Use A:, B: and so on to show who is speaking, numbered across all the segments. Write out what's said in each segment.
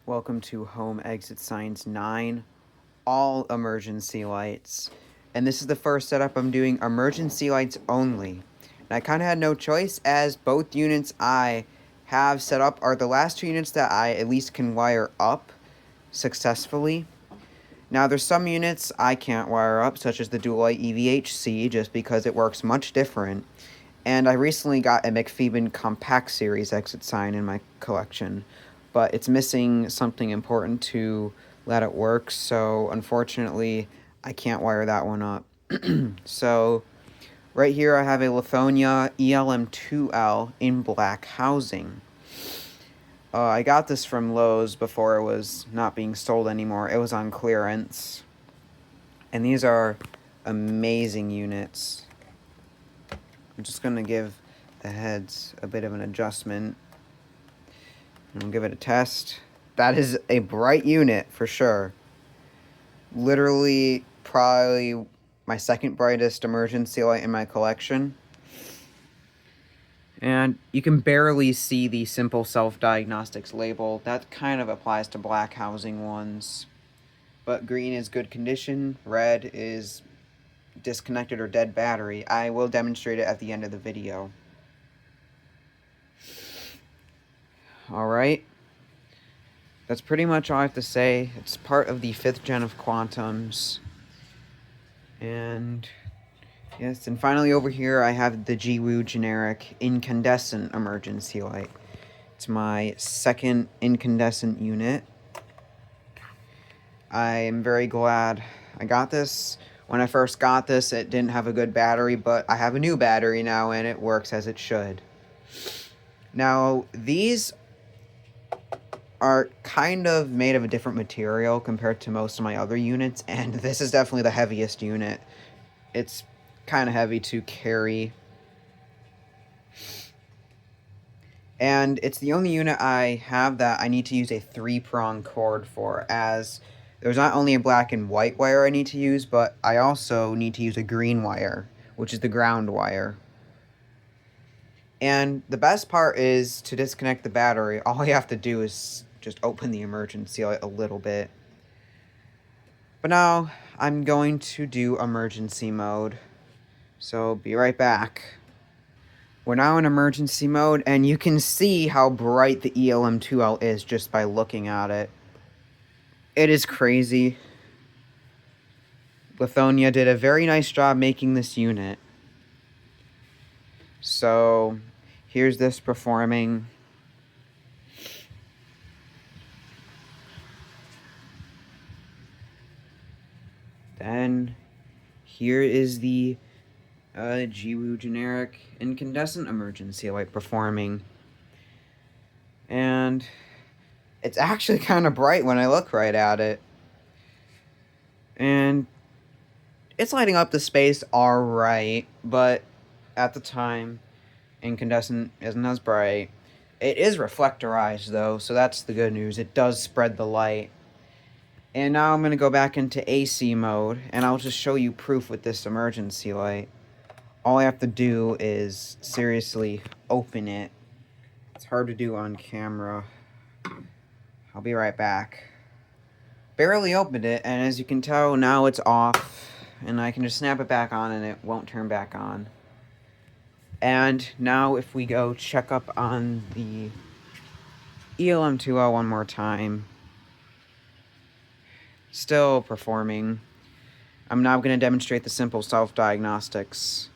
A: Welcome to Home Exit Signs 9, all emergency lights. And this is the first setup I'm doing emergency lights only. And I kind of had no choice as both units I have set up are the last two units that I at least can wire up successfully. Now there's some units I can't wire up, such as the Dual-Light EVHC, just because it works much different. And I recently got a McPheben Compact Series exit sign in my collection, but it's missing something important to let it work, so unfortunately I can't wire that one up. So right here I have a Lithonia ELM2L in black housing. I got this from Lowe's before it was not being sold anymore. It was on clearance. And these are amazing units. I'm just going to give the heads a bit of an adjustment. And I'll give it a test. That is a bright unit for sure. Literally, probably my second brightest emergency light in my collection. And you can barely see the Simple Self-Diagnostics label. That kind of applies to black housing ones. But green is good condition. Red is disconnected or dead battery. I will demonstrate it at the end of the video. Alright. That's pretty much all I have to say. It's part of the 5th gen of Quantums. And yes, and finally over here I have the Jiwoo generic incandescent emergency light. It's my second incandescent unit. I am very glad I got this. When I first got this, it didn't have a good battery, but I have a new battery now and it works as it should. Now, these are kind of made of a different material compared to most of my other units, and this is definitely the heaviest unit. It's kind of heavy to carry. And it's the only unit I have that I need to use a 3-prong cord for, as there's not only a black and white wire I need to use, but I also need to use a green wire, which is the ground wire. And the best part is to disconnect the battery. All you have to do is just open the emergency light a little bit. But now I'm going to do emergency mode. So be right back. We're now in emergency mode, and you can see how bright the ELM2L is just by looking at it. It is crazy. Lithonia did a very nice job making this unit. So here's this performing. Then here is the Jiwoo generic incandescent emergency light performing. And it's actually kind of bright when I look right at it. And it's lighting up the space alright, but at the time, incandescent isn't as bright. It is reflectorized though, so that's the good news. It does spread the light. And now I'm going to go back into AC mode, and I'll just show you proof with this emergency light. All I have to do is seriously open it. It's hard to do on camera. I'll be right back. Barely opened it, and as you can tell, now it's off, and I can just snap it back on and it won't turn back on. And now if we go check up on the ELM2L one more time, still performing. I'm now going to demonstrate the Simple Self-Diagnostics.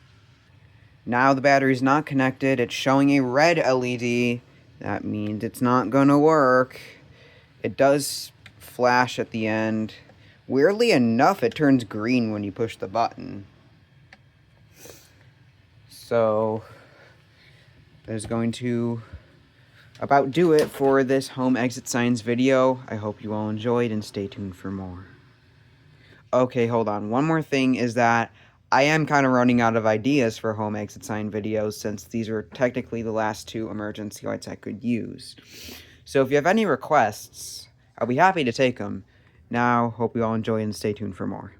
A: Now the battery's not connected. It's showing a red LED. That means it's not going to work. It does flash at the end. Weirdly enough, it turns green when you push the button. So there's going to about do it for this home exit signs video. I hope you all enjoyed and stay tuned for more. Okay, hold on. One more thing is that I am kind of running out of ideas for home exit sign videos since these are technically the last two emergency lights I could use. So if you have any requests, I'll be happy to take them. Now, hope you all enjoy and stay tuned for more.